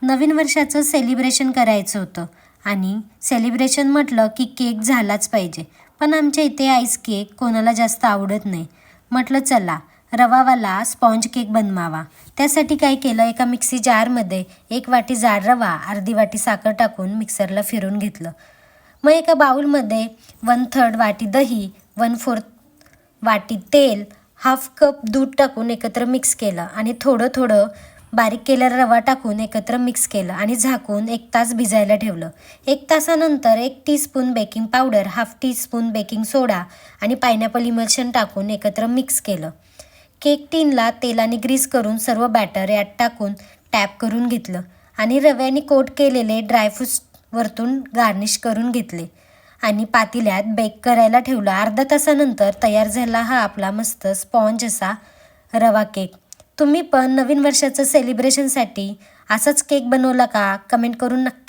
नवीन वर्षाचं सेलिब्रेशन करायचं होतं आणि सेलिब्रेशन म्हटलं की केक झालाच पाहिजे. पण आमच्या इथे आईस केक कोणाला जास्त आवडत नाही. म्हटलं चला रवावाला स्पॉन्ज केक बनवावा. त्यासाठी काय केलं, एका मिक्सी जारमध्ये 1 वाटी जाड रवा, अर्धी वाटी साखर टाकून मिक्सरला फिरून घेतलं. मग एका बाउलमध्ये 1/3 वाटी दही, 1/4 वाटी तेल, 1/2 कप दूध टाकून एकत्र मिक्स केलं आणि थोडं थोडं बारीक केलेला रवा टाकून एकत्र मिक्स केलं आणि झाकून 1 तास भिजायला ठेवलं. 1 तासानंतर 1 teaspoon baking powder, 1/2 teaspoon baking soda आणि पायनॅपल इमल्शन टाकून एकत्र मिक्स केलं. केक टिनला तेलाने ग्रीस करून सर्व बॅटर यात टाकून टॅप करून घेतलं आणि रव्याने कोट केलेले ड्रायफ्रूट्स वरतून गार्निश करून घेतले आणि पातेल्यात बेक करायला ठेवलं. अर्धा तासानंतर तयार झाला हा आपला मस्त स्पॉन्ज असा रवा केक. तुम्ही पण नवीन वर्षाचं सेलिब्रेशनसाठी असाच केक बनवला का? कमेंट करून नक्की